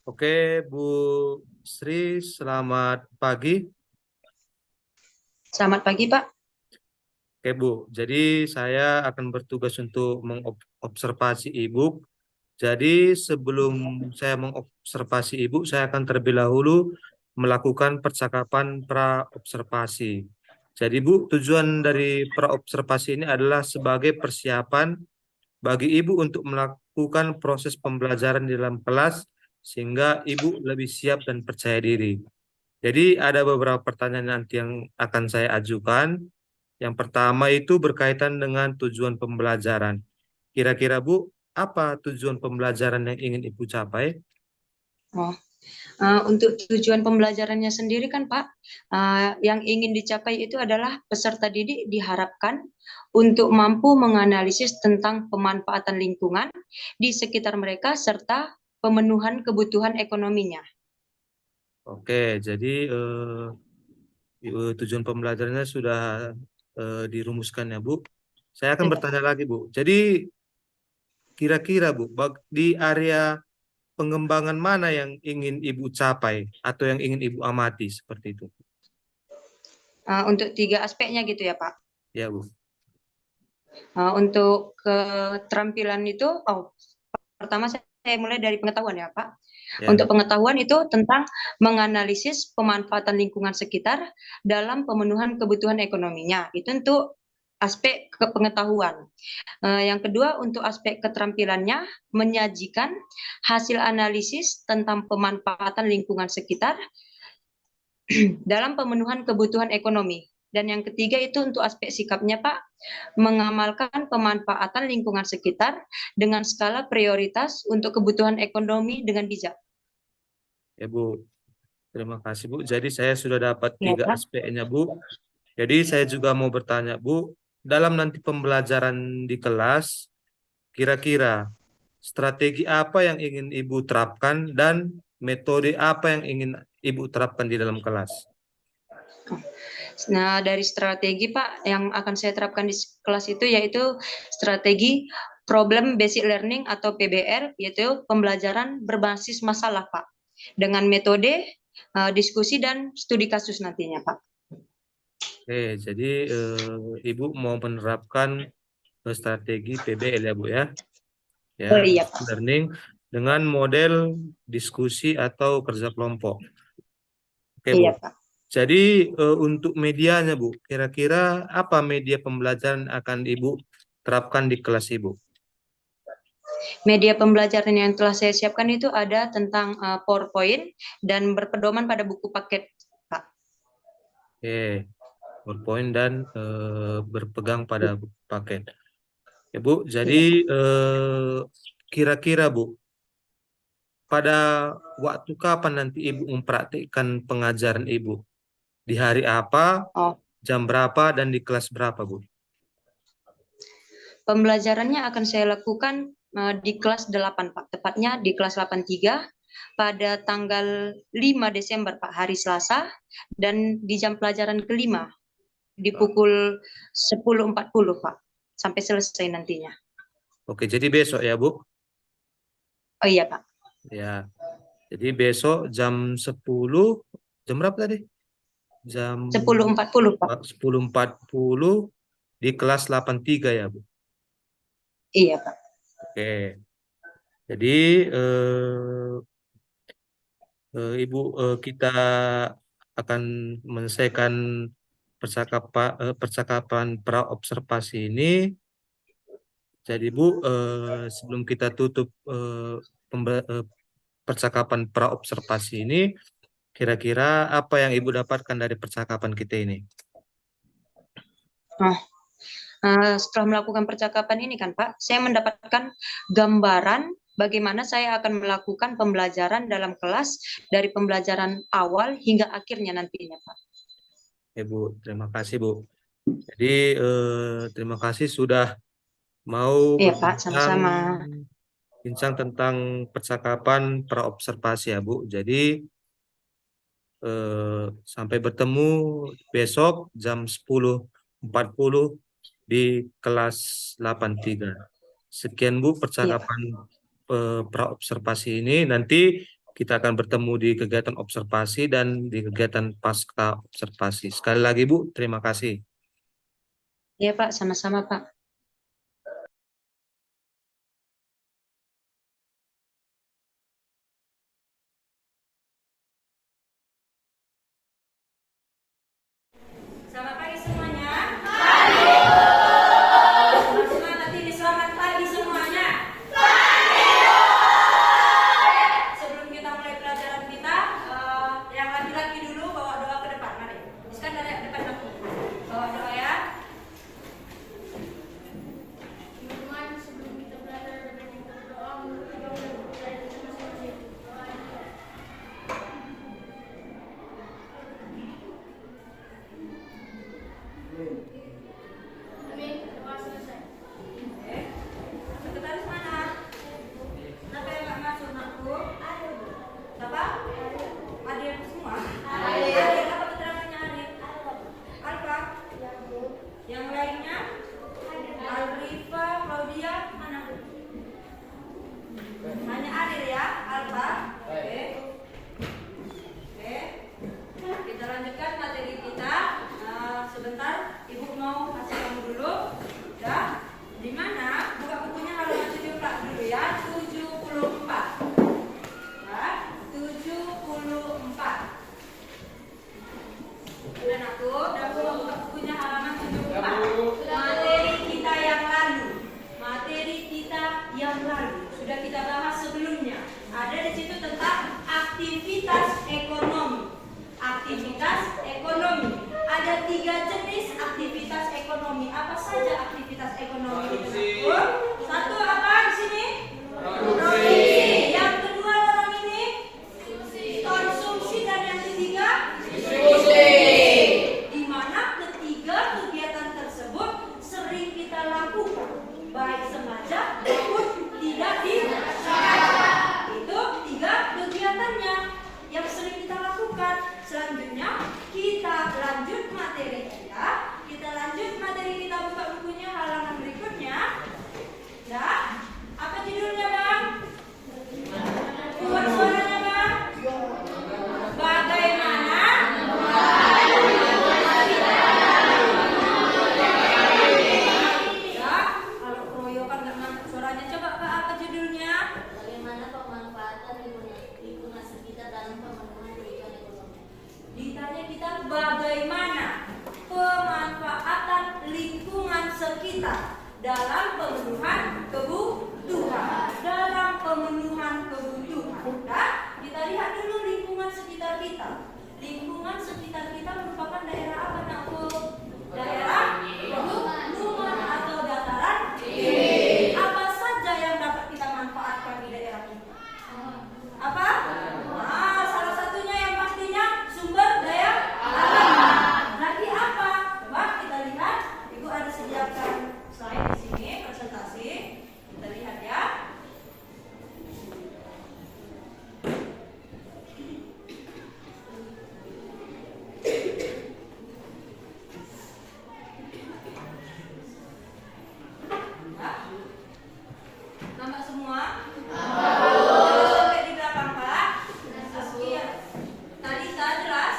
Oke, Bu Sri, selamat pagi. Selamat pagi, Pak. Oke, Bu. Jadi saya akan bertugas untuk mengobservasi Ibu. Jadi sebelum saya mengobservasi Ibu, saya akan terlebih dahulu melakukan percakapan praobservasi. Jadi, Bu, tujuan dari praobservasi ini adalah sebagai persiapan bagi Ibu untuk melakukan proses pembelajaran di dalam kelas sehingga Ibu lebih siap dan percaya diri. Jadi ada beberapa pertanyaan nanti yang akan saya ajukan. Yang pertama itu berkaitan dengan tujuan pembelajaran. Kira-kira Bu, apa tujuan pembelajaran yang ingin Ibu capai? Oh, untuk tujuan pembelajarannya sendiri kan, Pak, yang ingin dicapai itu adalah peserta didik diharapkan untuk mampu menganalisis tentang pemanfaatan lingkungan di sekitar mereka serta pemenuhan kebutuhan ekonominya. Oke, jadi tujuan pembelajarannya sudah dirumuskan ya Bu. Saya akan Iya. bertanya lagi Bu. Jadi kira-kira Bu, di area pengembangan mana yang ingin Ibu capai atau yang ingin Ibu amati seperti itu? Untuk tiga aspeknya gitu ya, Pak. Ya Bu. Untuk keterampilan itu, pertama saya mulai dari pengetahuan ya, Pak. Ya. Untuk pengetahuan itu tentang menganalisis pemanfaatan lingkungan sekitar dalam pemenuhan kebutuhan ekonominya. Itu untuk aspek kepengetahuan. Yang kedua untuk aspek keterampilannya menyajikan hasil analisis tentang pemanfaatan lingkungan sekitar dalam pemenuhan kebutuhan ekonomi. Dan yang ketiga itu untuk aspek sikapnya, Pak, mengamalkan pemanfaatan lingkungan sekitar dengan skala prioritas untuk kebutuhan ekonomi dengan bijak. Ya Bu, terima kasih Bu. Jadi saya sudah dapat Ya, tiga Pak. aspeknya Bu. Jadi saya juga mau bertanya Bu, dalam nanti pembelajaran di kelas, kira-kira strategi apa yang ingin Ibu terapkan dan metode apa yang ingin Ibu terapkan di dalam kelas? Nah, dari strategi Pak yang akan saya terapkan di kelas itu yaitu strategi problem basic learning atau PBL, yaitu pembelajaran berbasis masalah Pak, dengan metode diskusi dan studi kasus nantinya Pak. Oke, jadi Ibu mau menerapkan strategi PBL ya Bu ya, ya Oh iya basic Pak. learning dengan model diskusi atau kerja kelompok. Oke Bu. Iya Pak. Jadi untuk medianya Bu, kira-kira apa media pembelajaran akan Ibu terapkan di kelas Ibu? Media pembelajaran yang telah saya siapkan itu ada tentang PowerPoint dan berpedoman pada buku paket Pak. Oke, PowerPoint dan berpegang pada paket. Ya Bu, jadi Iya Pak. kira-kira Bu, pada waktu kapan nanti Ibu mempraktikkan pengajaran Ibu? Di hari apa, Oh, jam berapa, dan di kelas berapa Bu? pembelajarannya akan saya lakukan di kelas 8 Pak, tepatnya di kelas 83 pada tanggal 5 Desember Pak, hari Selasa, dan di jam pelajaran kelima di pukul 10.40 Pak, sampai selesai nantinya. Oke, jadi besok ya Bu? Oh iya Pak, Ya, jadi besok jam 10, jam berapa tadi? Jam 10.40 Pak. 10.40 di kelas 83 ya Bu? Iya Pak. Oke, jadi Ibu, kita akan menyelesaikan percakapan pra-observasi ini. Jadi Bu, sebelum kita tutup percakapan pra-observasi ini, kira-kira apa yang Ibu dapatkan dari percakapan kita ini? Nah, setelah melakukan percakapan ini kan Pak, saya mendapatkan gambaran bagaimana saya akan melakukan pembelajaran dalam kelas dari pembelajaran awal hingga akhirnya nantinya Pak. Bu, terima kasih Bu. Jadi terima kasih sudah mau Iya Pak, berbincang sama-sama. bincang tentang percakapan praobservasi ya Bu. Jadi sampai bertemu besok jam 10.40 di kelas 83. Sekian Bu Iya Pak. percakapan praobservasi ini. Nanti Kita akan bertemu di kegiatan observasi dan di kegiatan pasca observasi. Sekali lagi Bu, terima kasih. Ya Pak, sama-sama Pak. Selamat pagi semuanya. Pagi. Semangat ini selamat pagi semuanya. Sebelum kita mulai pelajaran kita, yang laki-laki dulu bawa doa ke depan. Mari. Iskandar dari depan aku. Bawa doa ya. Teman-teman, sebelum kita belajar dan kita berdoa, menurut kita belajar masing-masing. Amin. Doa selesai. Oke. Sekretaris mana? Kenapa yang nggak masuk nakku? Siapa? Adil semua? Adil. Apa keterangannya Adil? Alfa. Yang lainnya? Alrifa, Claudia, mana? Hanya Adil ya, Alfa. Oke. Oke. Kita lanjutkan materi kita. Sebentar, Ibu mau kasih kamu dulu. Ya. Di mana? Buka bukunya halaman 74 dulu ya. 74. Ya, 74. Dan aku buka bukunya halaman 74. Materi kita yang lalu. Materi kita yang lalu sudah kita bahas sebelumnya. Ada di situ tentang aktivitas ekonomi. Aktivitas ekonomi. Ada 3 jenis aktivitas ekonomi. Apa saja aktivitas ekonomi itu? Satu apa di sini? Produksi. Yang kedua orang ini? Konsumsi. Dan yang ketiga? Di mana ketiga kegiatan tersebut sering kita lakukan, baik sengaja maupun tidak disengaja. Itu 3 kegiatannya yang sering kita lakukan. Selanjutnya kita lanjut materi kita. Buka bukunya halaman berikutnya. Ya, apa judulnya Bang? Buat suaranya Bang. Bagaimana? Ya, kalau keroyokan nggak nangkep suaranya, coba Kak, apa judulnya? Bagaimana pemanfaatan lingkungan sekitar dalam pemenuhan kebutuhan ekonomi? Ditanya kita bagaimana pemanfaatan lingkungan sekitar dalam pemenuhan kebutuhan. Nah, kita lihat dulu lingkungan sekitar kita. Lingkungan sekitar kita merupakan daerah apa nak Bu? Daerah pegunungan atau dataran tinggi. Apa saja yang dapat kita manfaatkan di daerah kita? Apa? Salah satunya yang pastinya sumber daya alam. Lagi apa? Coba kita lihat. Ibu ada sediakan slide di sini presentasi. Kita lihat ya. Nampak semua? Sampai di belakang Pak. Iya. Tadi sudah jelas?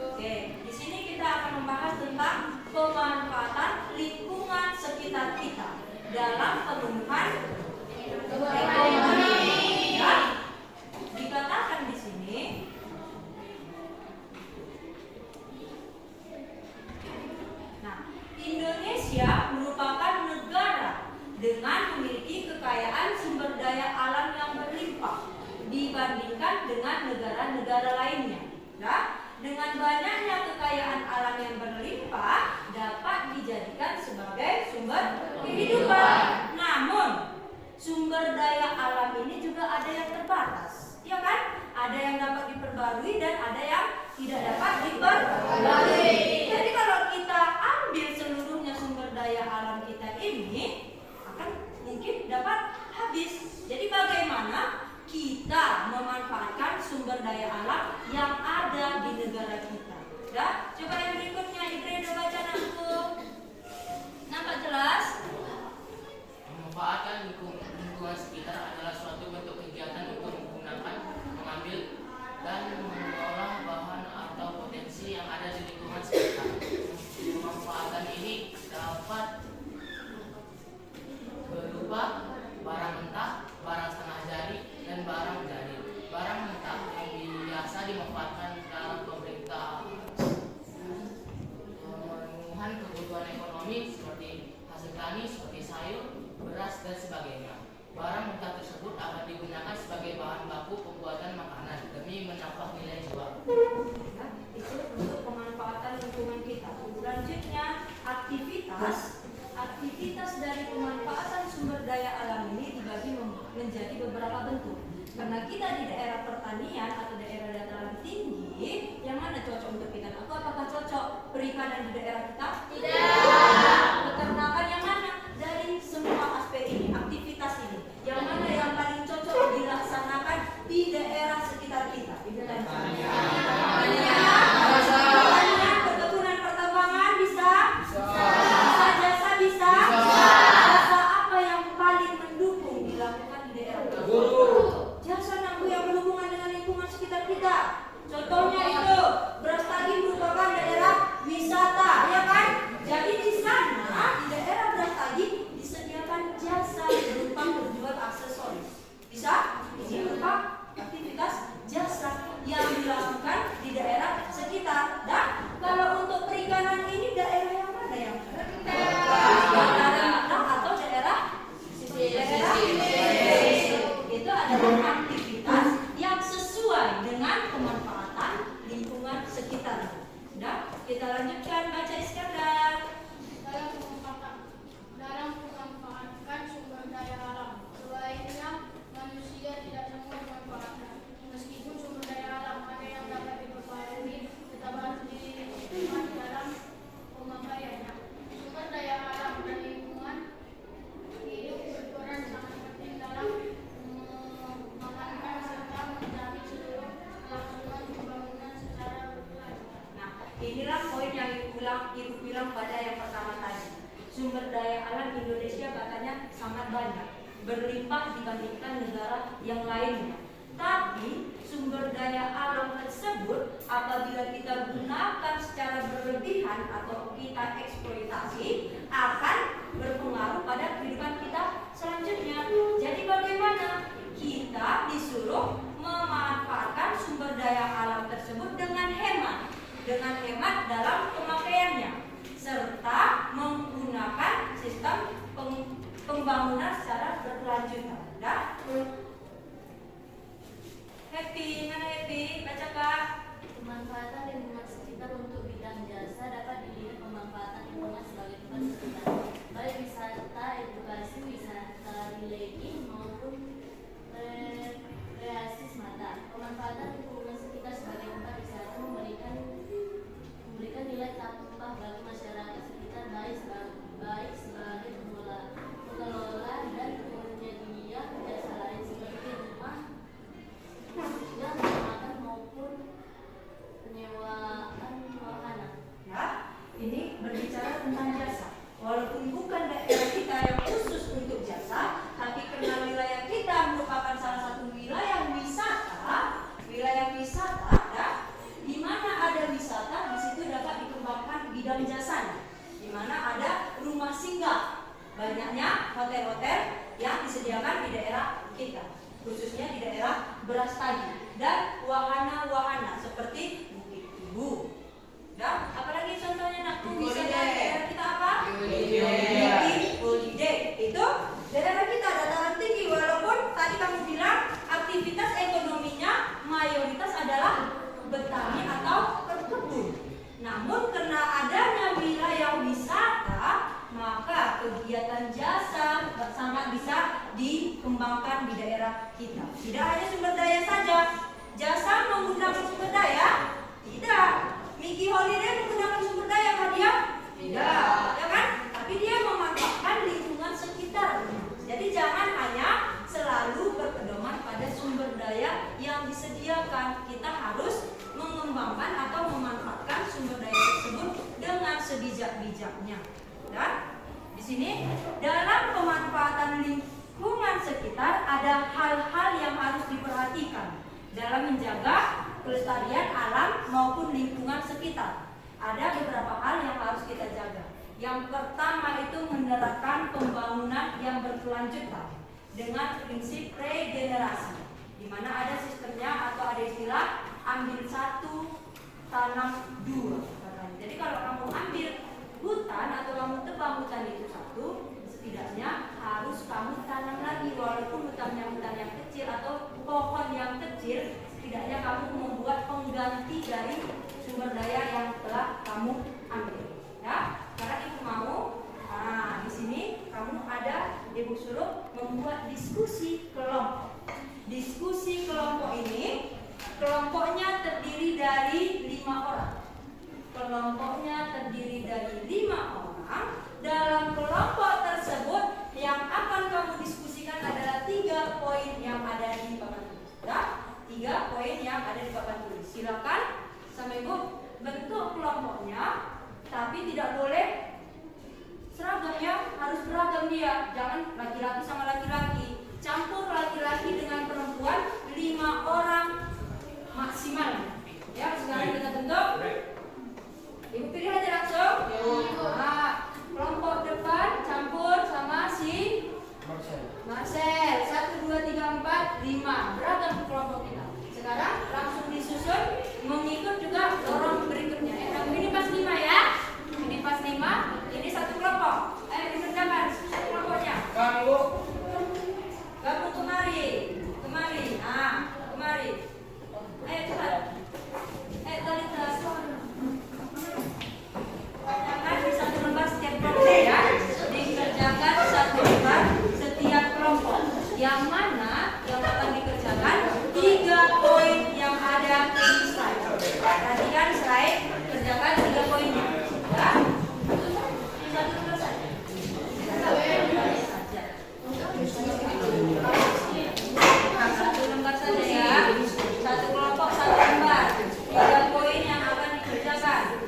Oke. Di sini kita akan membahas tentang pemanfaatan lingkungan sekitar kita dalam pemenuhan ekonomi. Ya. Dikatakan di sini. Nah, Indonesia merupakan negara dengan memiliki kekayaan sumber daya alam yang berlimpah dibandingkan dengan negara-negara lainnya. Ya, dengan banyaknya kekayaan alam yang berlimpah dapat dijadikan sebagai sumber kehidupan. Namun, sumber daya alam ini juga ada yang terbatas, ya kan? Ada yang dapat diperbarui dan ada yang tidak dapat diperbarui. Jadi kalau kita ambil seluruhnya sumber daya alam kita ini, akan mungkin dapat habis. Jadi bagaimana kita memanfaatkan sumber daya alam yang ada di negara kita? Ya, coba yang berikutnya Ibredo baca aku. Nampak jelas? Memanfaatkan lingkungan sekitar adalah suatu bentuk kegiatan untuk menggunakan, mengambil makanan di daerah kita? Tidak. Peternakan yang mana? Dari semua aspek ini, aktivitas ini, yang mana yang paling cocok dilaksanakan di daerah sekitar kita? Ibu dan perkebunan pertambangan bisa? Bisa jasa bisa? Jasa apa yang paling mendukung dilakukan di daerah kita? Jasa yang berhubungan dengan lingkungan sekitar kita. Contohnya itu beras tagi merupakan daerah wisata, ya kan? Jadi di sana di daerah beras tagi disediakan jasa berupa penjual aksesoris. Bisa? Ini berupa aktivitas jasa yang dilakukan di daerah sekitar. Dan kalau untuk perikanan ini daerah yang mana yang? Daerah atau daerah itu adalah aktivitas yang sesuai dengan pemanfaatan lingkungan sekitar. Sudah, kita lanjutkan baca Iskandar. Dalam memanfaatkan sumber daya alam. Selainnya, manusia tidak semua memanfaatkan. Meskipun sumber daya alam ada yang dapat diperbarui, tetap harus diterima dalam pemakaiannya. Sumber daya alam dan lingkungan hidup berperan sangat penting dalam mengamankan serta menjamin seluruh kelangsungan pembangunan secara berkelanjutan. Nah, inilah poin yang Ibu bilang pada yang pertama tadi. Sumber daya alam Indonesia katanya sangat banyak, berlimpah dibandingkan negara yang lainnya. Tapi sumber daya alam tersebut apabila kita gunakan secara berlebihan atau kita eksploitasi akan berpengaruh pada kehidupan kita selanjutnya. Jadi bagaimana? Kita disuruh memanfaatkan sumber daya alam tersebut dengan hemat dalam pemakaiannya, serta menggunakan sistem pembangunan secara berkelanjutan. Dah? Happy, mana Happy? Baca Kak. Pemanfaatan lingkungan sekitar untuk bidang jasa dapat dilihat pemanfaatan lingkungan sebagai tempat sekitar, baik wisata, edukasi, wisata religi maupun rekreasi semata. Pemanfaatan lingkungan sekitar sebagai tempat wisata memberikan nilai tambah bagi masyarakat sekitar, baik sebagai pengelola dan penyedia jasa lain seperti rumah yang makan maupun penyewaan wahana. Ya, ini berbicara tentang jasa. Walaupun bukan daerah kita yang khusus untuk jasa, tapi karena wilayah kita merupakan salah satu wilayah wisata, ya, di mana ada wisata, di situ dapat dikembangkan bidang jasanya. Di mana ada rumah singgah, banyaknya hotel-hotel yang disediakan di daerah kita, khususnya di daerah beras tagi, dan wahana-wahana seperti Bukit Ibu. Dan apalagi contohnya nakku bisa di daerah kita apa? Bukit Holiday. Itu daerah kita dataran tinggi, walaupun tadi kamu bilang aktivitas ekonominya mayoritas adalah bertani atau berkebun. Namun karena adanya wilayah wisata, maka kegiatan jasa sangat bisa dikembangkan di daerah kita. Tidak hanya sumber daya saja. Jasa menggunakan sumber daya? Tidak. Mickey Holiday menggunakan sumber daya kan dia? Tidak, ya kan? Tapi dia memanfaatkan lingkungan sekitar. Jadi jangan hanya selalu berpedoman pada sumber daya yang disediakan. Kita harus mengembangkan atau memanfaatkan sumber daya tersebut dengan sebijak-bijaknya. Dan di sini dalam pemanfaatan lingkungan sekitar ada hal-hal yang harus diperhatikan dalam menjaga kelestarian alam maupun lingkungan sekitar. Ada beberapa hal yang harus kita jaga. Yang pertama itu menerapkan pembangunan yang berkelanjutan dengan prinsip regenerasi, di mana ada sistemnya atau ada istilah ambil satu tanam dua. Jadi kalau kamu ambil hutan atau kamu tebang hutan itu satu, setidaknya harus kamu tanam lagi, walaupun hutannya hutan yang kecil atau pohon yang kecil, setidaknya kamu membuat pengganti dari sumber daya yang telah kamu ambil. Ya, karena ibu mau, nah di sini kamu ada, ibu suruh membuat diskusi kelompok. Diskusi kelompok ini, kelompoknya terdiri dari 5 orang. Kelompoknya terdiri 3 poin yang ada di papan tulis. Silakan sama Ibu bentuk kelompoknya, tapi tidak boleh seragam ya, harus beragam dia. Jangan laki-laki sama laki-laki. Campur laki-laki dengan perempuan 5 orang maksimal. Ya, sekarang kita bentuk. Ibu pilih aja langsung. Nah, kelompok depan campur sama si Marcel. 1, 2, 3, 4, 5. Beragam kelompok kita. Sekarang langsung disusun mengikut juga lorong berikutnya. Ini pas 5 ya. Ini pas 5. Ini satu kelompok. Dikerjakan satu kelompoknya. Gabung kemari. Nah, kemari. Cepat. Tadi telepon. Kerjakan di satu lembar setiap kelompok ya. Dikerjakan satu lembar setiap kelompok. Yang mana yang akan dikerjakan 3 poin yang ada di slide. Perhatikan slide, kerjakan 3 poinnya. Ya. Satu lembar saja. Satu lembar saja ya. Satu kelompok satu lembar. 3 poin yang akan dikerjakan.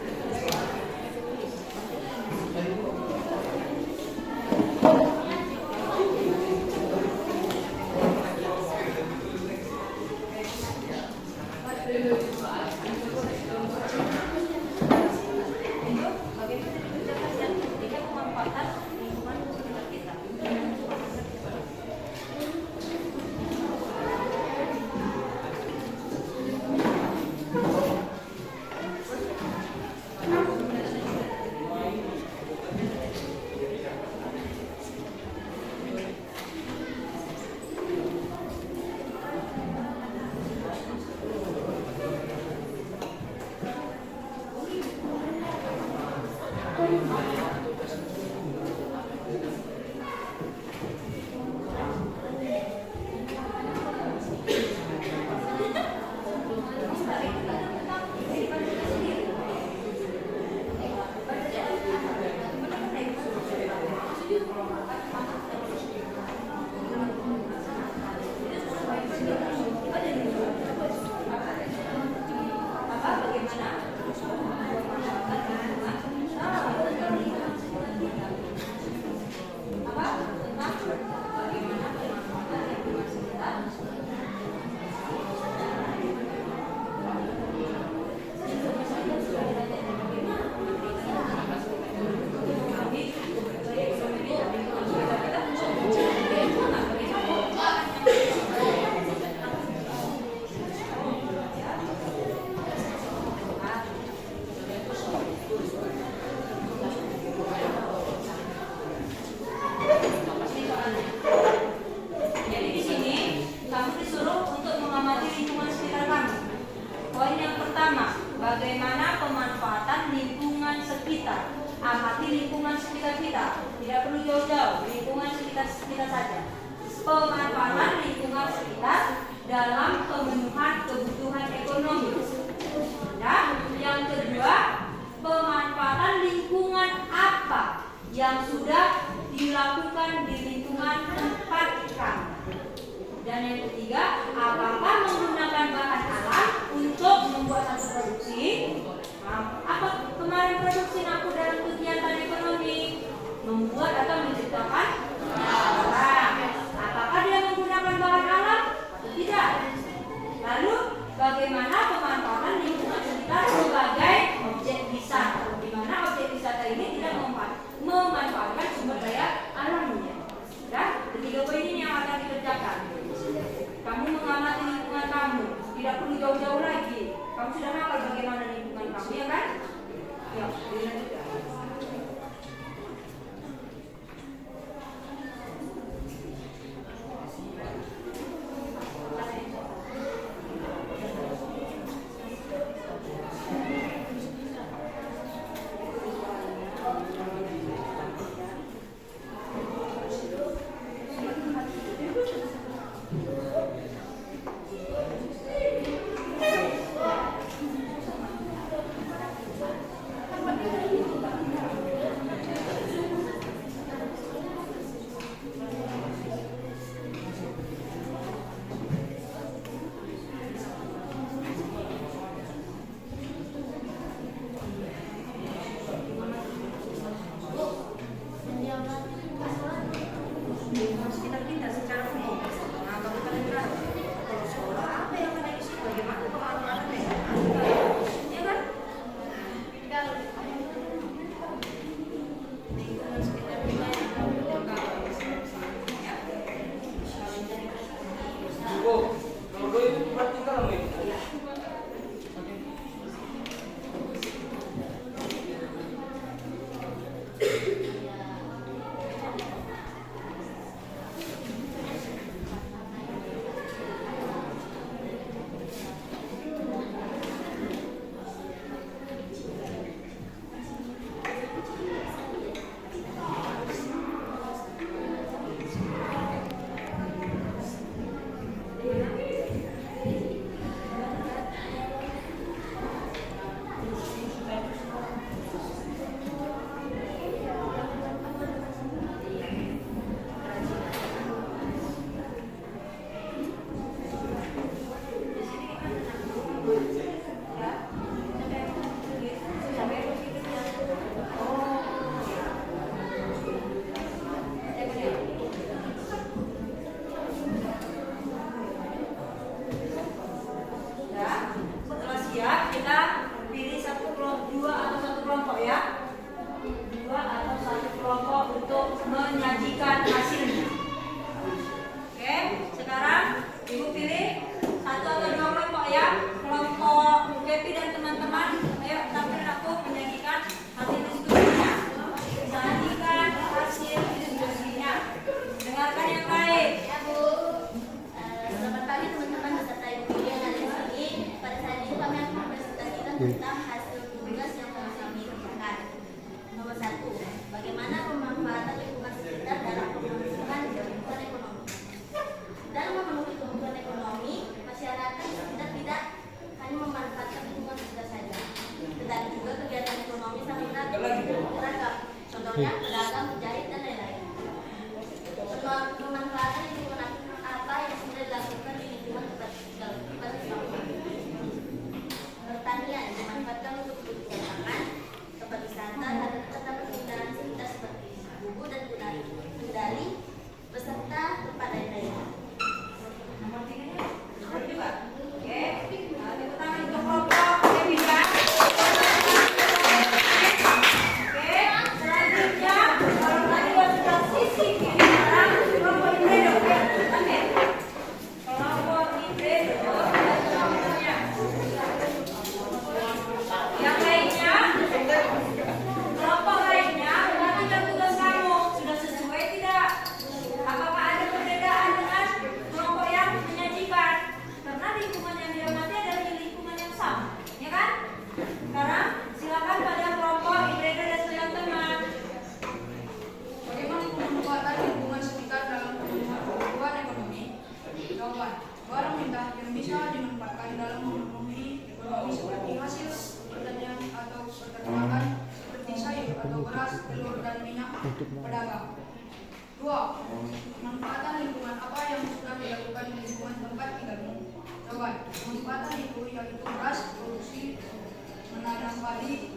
Bagaimana pemanfaatan lingkungan sekitar. Amati lingkungan sekitar kita. Tidak perlu jauh-jauh, lingkungan sekitar kita saja. Pemanfaatan lingkungan sekitar dalam pemenuhan kebutuhan ekonomi. Ya, yang kedua, pemanfaatan lingkungan apa yang sudah dilakukan di lingkungan tempat kami. Dan yang ketiga, apakah menggunakan bahan alam untuk membuat satu produksi? Apa kemarin produksi aku dalam kegiatan ekonomi? Membuat atau menciptakan barang. Apakah dia menggunakan bahan alam atau tidak? Lalu bagaimana pemanfaatan lingkungan sekitar sebagai objek wisata? Di mana objek wisata ini tidak memanfaatkan sumber daya alamnya. Dan ketiga poin ini yang akan dikerjakan. Kamu mengamati lingkungan kamu, tidak perlu jauh-jauh lagi. Kamu sudah hafal bagaimana lingkungan kamu, ya kan? Ya, dilanjutkan. contohnya pedagang, penjahit, dan lain-lain. Pemanfaatan lingkungan apa yang sudah dilakukan di lingkungan tempat tinggal pertanian dimanfaatkan untuk kebutuhan makan, tempat wisata, dan tempat penggunaan fasilitas seperti buku dan kendali, beserta tempat lain-lain. Nomor 3-nya. Nomor 2. Oke. Nah, tepuk tangan untuk kelompok Evita. Oke. Selanjutnya, kalau tadi sudah sisi kiri kanan, kelompok Ibredo. Oke. Kelompok Ibredo. Yang lainnya, kelompok lainnya, perhatikan tugas kamu. Sudah sesuai tidak? Apakah ada perbedaan dengan kelompok yang menyajikan? Karena lingkungan yang diamati adalah lingkungan yang sama, ya kan? Sekarang silakan pada kelompok Ibredo dan teman-teman. Bagaimana pemanfaatan lingkungan sekitar dalam pertumbuhan ekonomi? Jawaban: barang mentah yang bisa dimanfaatkan dalam memenuhi ekonomi seperti hasil pertanian atau peternakan seperti sayur atau beras, telur, dan minyak pedagang. 2. Pemanfaatan lingkungan apa yang sudah dilakukan di lingkungan tempat tinggalmu? Jawaban: pemanfaatan itu yaitu beras produksi menanam padi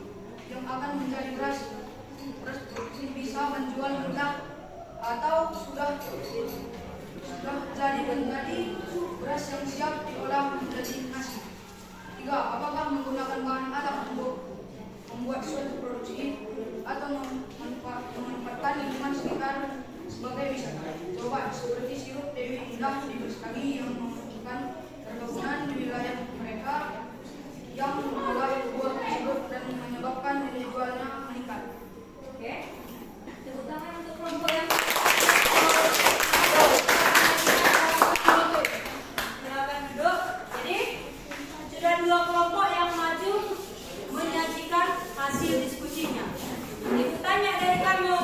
yang akan menjadi beras produksi bisa menjual mudah atau sudah jadi menjadi beras yang siap diolah menjadi nasi. 3. Apakah menggunakan bahan alam untuk membuat suatu produksi atau memanfaatkan lingkungan sekitar sebagai wisata? Jawaban: seperti sirup Dewi Indah di Bestagi yang membutuhkan perkebunan di wilayah mereka yang mengolah buah tersebut dan menyebabkan nilai jualnya meningkat. Oke. Tepuk tangan untuk kelompok yang silakan duduk. Jadi sudah 2 kelompok yang maju menyajikan hasil diskusinya. Ibu tanya dari kamu,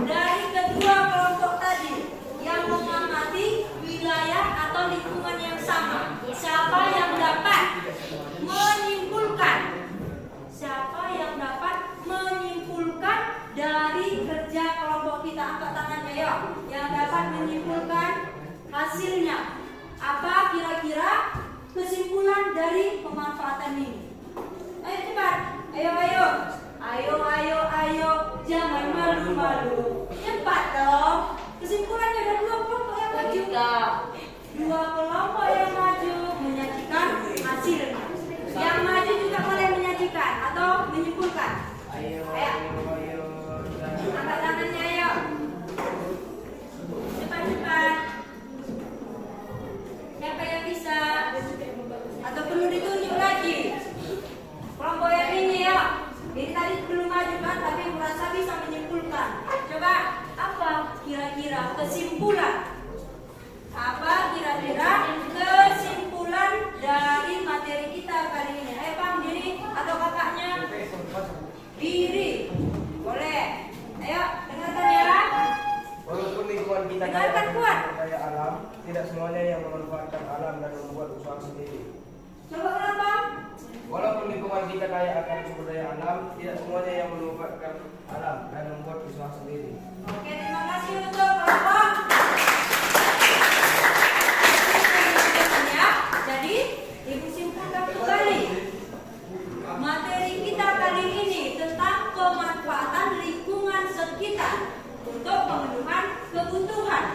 dari kedua kelompok tadi yang mengamati wilayah atau lingkungan yang sama, siapa yang dapat menyimpulkan? Siapa yang dapat menyimpulkan dari kerja kelompok kita? Angkat tangannya yuk. Yang dapat menyimpulkan hasilnya. Apa kira-kira kesimpulan dari pemanfaatan ini? Ayo cepat. Ayo. Ayo. Jangan malu-malu. Cepat dong. Kesimpulannya ada 2 kelompok yang maju. 2 kelompok yang maju menyajikan hasilnya. Yang maju juga boleh menyajikan atau menyimpulkan. Ayo. Angkat tangannya ayo. Cepat. Siapa yang bisa? Atau perlu ditunjuk lagi? Kelompok yang ini ya. Ini tadi belum maju kan, tapi merasa bisa menyimpulkan. Coba, apa kira-kira kesimpulan? Apa kira-kira kesimpulan dari materi kita kali ini? Ayo Bang, diri atau kakaknya? Diri. Boleh. Ayo, dengarkan ya. Walaupun lingkungan kita kaya Dengarkan kuat. sumber daya alam, tidak semuanya yang memanfaatkan alam dan membuat usaha sendiri. Coba ulang Bang. Walaupun lingkungan kita kaya akan sumber daya alam, tidak semuanya yang memanfaatkan alam dan membuat usaha sendiri. Oke, terima kasih untuk kelompok. Ya, jadi Ibu simpulkan kembali. Materi kita kali ini tentang pemanfaatan lingkungan sekitar untuk pemenuhan kebutuhan.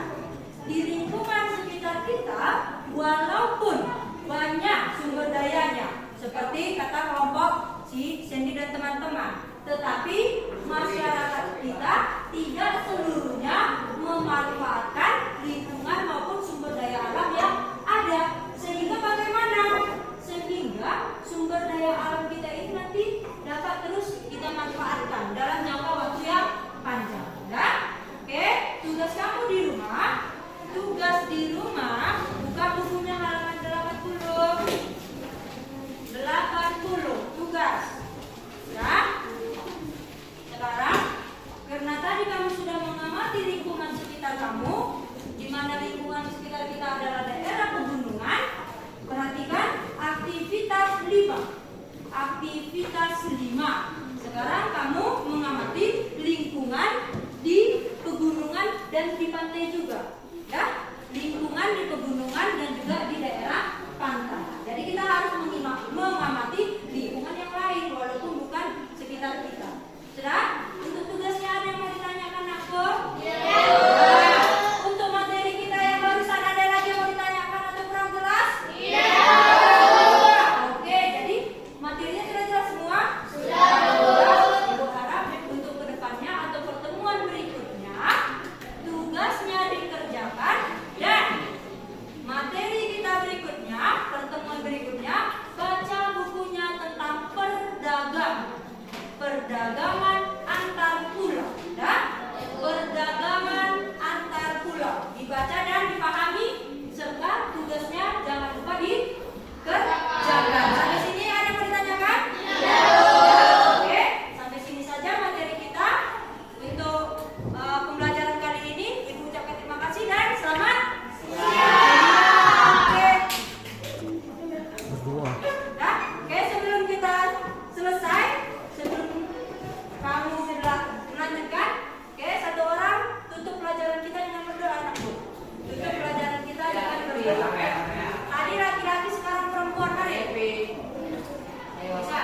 Di lingkungan sekitar kita, walaupun banyak sumber dayanya, seperti kata kelompok si Sandy dan teman-teman, tetapi masyarakat kita tidak seluruhnya memanfaatkan lingkungan maupun sumber daya alam yang ada. Sehingga bagaimana? Sehingga sumber daya alam kita ini nanti dapat terus kita manfaatkan dalam jangka waktu yang panjang. Ya? Oke, tugas kamu di rumah. Tugas di rumah, buka bukunya halaman 80. 80 tugas. Ya. Sekarang karena tadi kamu sudah mengamati lingkungan sekitar kamu, di mana lingkungan sekitar kita adalah daerah pegunungan, perhatikan aktivitas 5. Aktivitas 5. Sekarang kamu mengamati lingkungan di pegunungan dan di pantai juga. Ya, lingkungan di pegunungan dan juga di daerah pantai. Jadi kita harus mengamati lingkungan yang lain walaupun bukan sekitar kita. Sudah? Untuk tugasnya ada yang mau ditanyakan aku? Nah, untuk materi kita yang barusan ada lagi yang mau ditanyakan atau kurang jelas? Oke, jadi materinya sudah jelas semua? Sudah. Ibu harap untuk kedepannya atau pertemuan berikutnya tugasnya dikerjakan dan materi kita berikutnya, pertemuan berikutnya baca bukunya tentang perdagangan antar pulau. Dan perdagangan antar pulau dibaca dan dipahami serta tugasnya jangan lupa dikerjakan. Sampai sini ada yang mau ditanyakan? Oke, sampai sini saja materi kita untuk pembelajaran kali ini. Ibu ucapkan terima kasih dan selamat siang. Oke, sebelum kita selesai, sebelum kamu sudah melanjutkan, oke, satu orang tutup pelajaran kita dengan berdoa, anakku. Tutup pelajaran kita dengan berdoa. Tadi laki-laki, sekarang perempuan, mari. Bisa.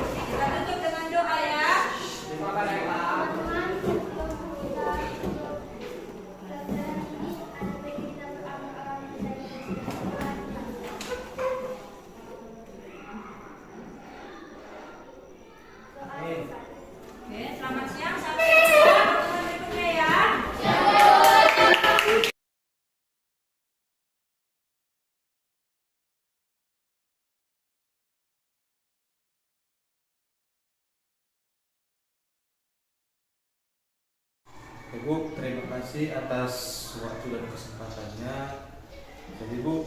Kita tutup dengan doa ya. Oke, selamat siang. Sampai jumpa pertemuan berikutnya ya. Ibu, terima kasih atas waktu dan kesempatannya. Jadi Bu,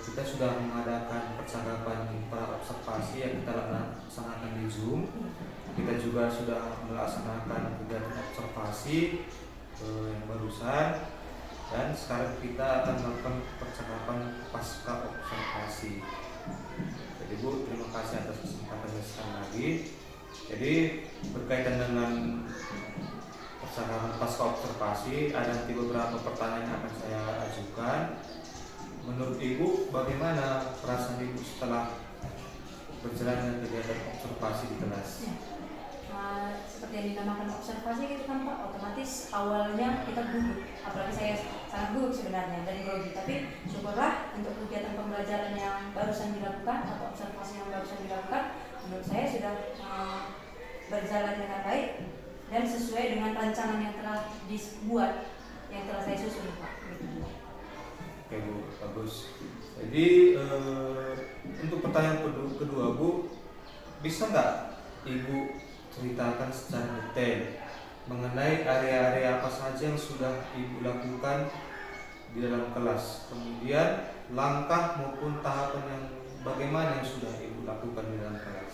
kita sudah mengadakan percakapan pra-observasi yang kita laksanakan di Zoom. Kita juga sudah melaksanakan kegiatan observasi yang barusan. Dan sekarang kita akan melakukan percakapan pasca observasi. Jadi Bu, terima kasih atas kesempatannya sekali lagi. Jadi berkaitan dengan percakapan pasca observasi, ada nanti beberapa pertanyaan yang akan saya ajukan. Menurut Ibu, bagaimana perasaan Ibu setelah berjalannya kegiatan observasi di kelas? Seperti yang dinamakan observasi gitu kan Pak, otomatis awalnya kita gugup, apalagi saya sangat gugup sebenarnya dari grogi, tapi syukurlah untuk kegiatan pembelajaran yang barusan dilakukan atau observasi yang barusan dilakukan, menurut saya sudah berjalan dengan baik dan sesuai dengan rancangan yang telah dibuat, yang telah saya susun Pak. Oke Bu, bagus. Jadi untuk pertanyaan kedua Bu, bisa nggak Ibu ceritakan secara detail mengenai area-area apa saja yang sudah Ibu lakukan di dalam kelas, kemudian langkah maupun tahapan yang bagaimana yang sudah Ibu lakukan di dalam kelas?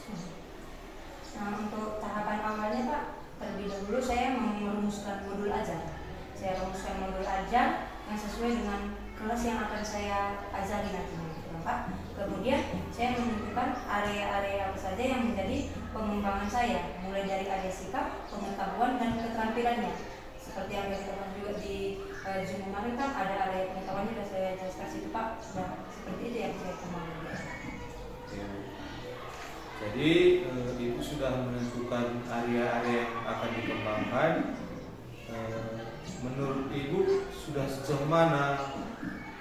Nah, untuk tahapan awalnya Pak, terlebih dahulu saya merumuskan modul ajar. Saya rumuskan modul ajar yang sesuai dengan kelas yang akan saya ajari nanti, Pak. Kemudian saya menentukan area-area apa saja yang menjadi pengembangan saya, mulai dari area sikap, pengetahuan, dan keterampilannya. Seperti yang kita bahas juga di Zoom kemarin kan ada area pengetahuannya sudah saya jelaskan situ Pak. Sudah seperti itu yang saya kembangkan. Jadi Ibu sudah menentukan area-area yang akan dikembangkan. Menurut Ibu sudah sejauh mana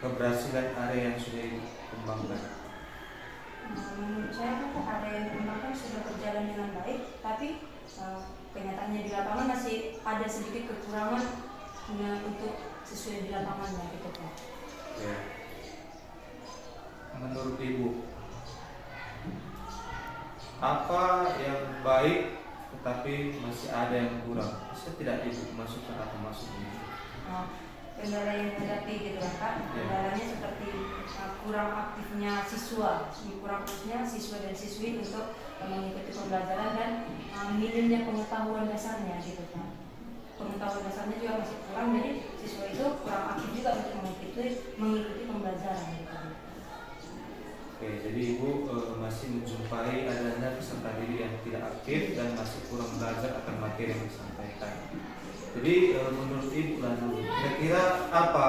keberhasilan area yang sudah Ibu kembangkan? Menurut saya kan area yang dikembangkan sudah berjalan dengan baik, tapi kenyataannya di lapangan masih ada sedikit kekurangan untuk sesuai di lapangannya gitu Pak. Ya. Menurut Ibu, apa yang baik tetapi masih ada yang kurang? Bisa tidak Ibu masukkan atau masukin? Kendala yang dihadapi gitu kan Pak, kendalanya seperti kurang aktifnya siswa, kurang aktifnya siswa dan siswi untuk mengikuti pembelajaran dan minimnya pengetahuan dasarnya gitu Pak. Pengetahuan dasarnya juga masih kurang, jadi siswa itu kurang aktif juga untuk mengikuti pembelajaran gitu. Oke, jadi Ibu masih menjumpai adanya peserta didik yang tidak aktif dan masih kurang belajar akan materi yang disampaikan. Jadi menurut Ibu lalu kira-kira apa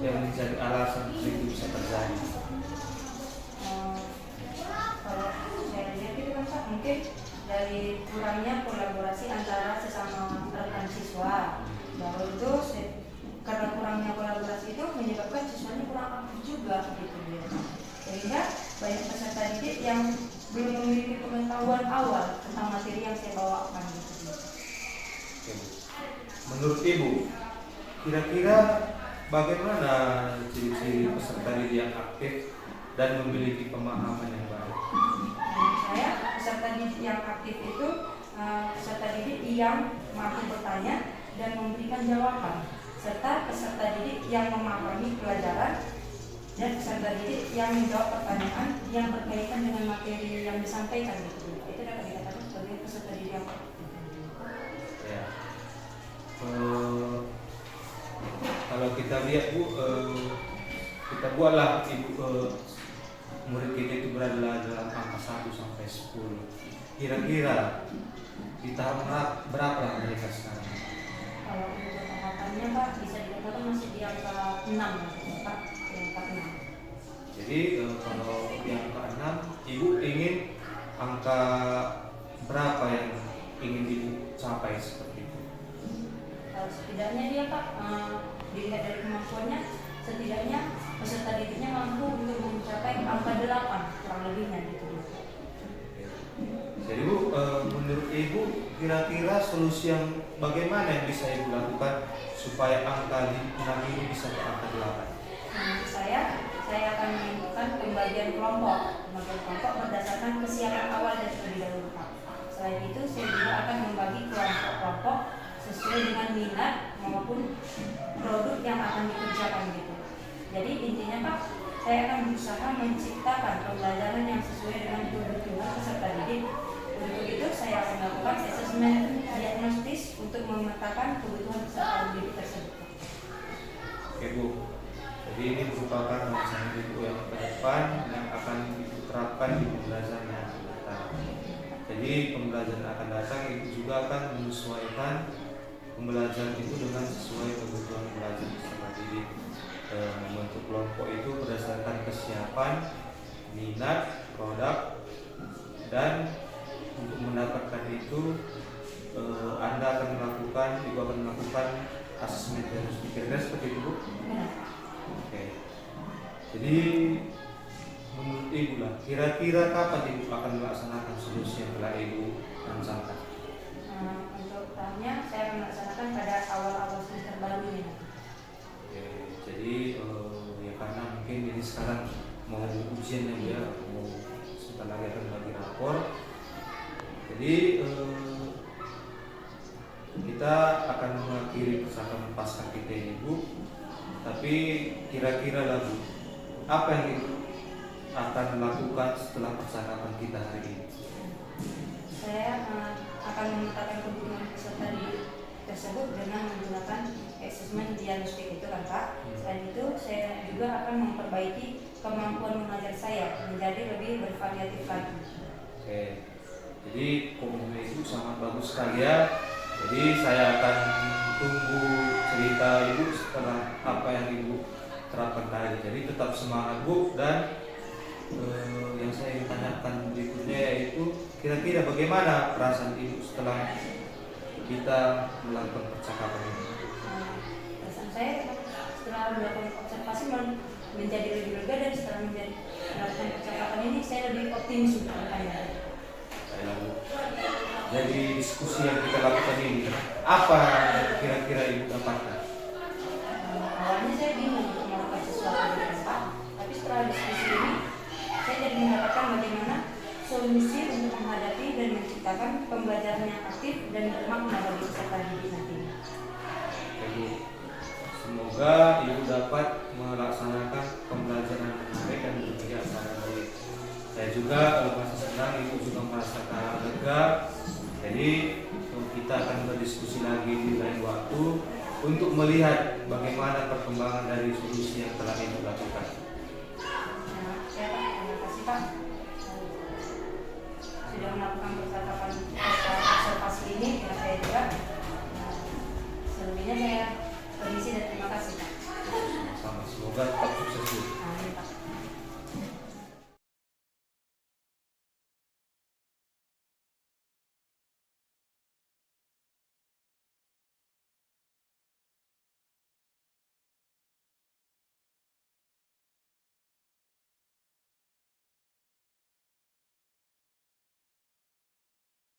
yang menjadi alasan itu bisa terjadi? Kalau saya lihat itu kan Pak, mungkin dari kurangnya kolaborasi antara sesama rekan siswa. Lalu itu karena kurangnya kolaborasi itu menyebabkan siswanya kurang aktif juga gitu ya. Sehingga banyak peserta didik yang belum memiliki pengetahuan awal tentang materi yang saya bawakan gitu. Oke. Menurut Ibu, kira-kira bagaimana ciri-ciri peserta didik yang aktif dan memiliki pemahaman yang baik? Menurut saya peserta didik yang aktif itu peserta didik yang mampu bertanya dan memberikan jawaban, serta peserta didik yang memahami pelajaran dan peserta didik yang menjawab pertanyaan yang berkaitan dengan materi yang disampaikan gitu. Itu dapat dikatakan sebagai peserta didik yang aktif. Ya. Kalau kita lihat Bu, kita buatlah Ibu murid kita itu berada dalam angka 1 sampai 10. Kira-kira di tahap berapa mereka sekarang? Kalau untuk tahapannya Pak bisa dikatakan masih di angka 6 Pak, di angka 6. Jadi kalau di angka 6, Ibu ingin angka berapa yang ingin Ibu capai seperti itu? Setidaknya dia Pak, dilihat dari kemampuannya, setidaknya peserta didiknya mampu untuk mencapai angka 8 kurang lebihnya gitu. Jadi Bu, menurut Ibu kira-kira solusi yang bagaimana yang bisa Ibu lakukan supaya angka 6 ini bisa ke angka 8? Menurut saya akan melakukan pembagian kelompok berdasarkan kesiapan awal dan terlebih dahulu Pak. Selain itu saya juga akan membagi kelompok-kelompok sesuai dengan minat maupun produk yang akan dikerjakan gitu. Jadi intinya Pak, saya akan berusaha menciptakan pembelajaran yang sesuai dengan kebutuhan peserta didik. Untuk itu saya akan melakukan asesmen diagnostis untuk memetakan kebutuhan peserta didik tersebut. Oke Bu, jadi ini merupakan rencana Ibu yang ke depan yang akan Ibu terapkan di pembelajaran yang akan datang. Jadi pembelajaran akan datang Ibu juga akan menyesuaikan pembelajaran itu dengan sesuai kebutuhan belajar peserta didik. Membentuk kelompok itu berdasarkan kesiapan, minat, produk, dan untuk mendapatkan itu Anda akan melakukan, Ibu akan melakukan asesmen diagnostik. Kira-kira seperti itu Bu? Oke. Jadi menurut Ibu lah, kira-kira kapan Ibu akan melaksanakan solusi yang telah Ibu rencanakan? Untuk tahunnya saya akan melaksanakan pada awal-awal semester baru ini. Oke, jadi ya karena mungkin ini sekarang mau ujian ya, mau sebentar lagi akan bagi rapor. Jadi kita akan mengakhiri percakapan pasca kita ini Bu. Tapi kira-kira lah Bu, apa yang Ibu akan lakukan setelah percakapan kita hari ini? Saya akan memetakan kebutuhan peserta didik tersebut dengan menggunakan asesmen diagnostik itu kan Pak. Selain itu saya juga akan memperbaiki kemampuan mengajar saya menjadi lebih bervariatif lagi. Oke, jadi komitmen Ibu sangat bagus sekali ya. Jadi saya akan tunggu cerita Ibu setelah apa yang Ibu terapkan tadi. Jadi tetap semangat Bu, dan yang saya ingin tanyakan berikutnya yaitu kira-kira bagaimana perasaan Ibu setelah kita melakukan percakapan ini? Perasaan saya setelah melakukan observasi menjadi lebih lega, dan setelah melakukan percakapan ini saya lebih optimis untuk bertanya. Lalu, jadi diskusi yang kita lakukan ini apa kira-kira Ibu dapatkan? Awalnya saya bingung untuk melakukan sesuatu yang Pak, tapi setelah diskusi ini saya jadi mendapatkan bagaimana solusi untuk menghadapi dan menciptakan pembelajaran yang aktif dan bermakna bagi peserta didik nantinya. Ibu, semoga Ibu dapat melaksanakan pembelajaran yang menarik dan berpihak pada baik. Saya juga merasa senang, Ibu juga merasakan lega. Jadi kita akan berdiskusi lagi di lain waktu untuk melihat bagaimana perkembangan dari solusi yang telah Ibu lakukan.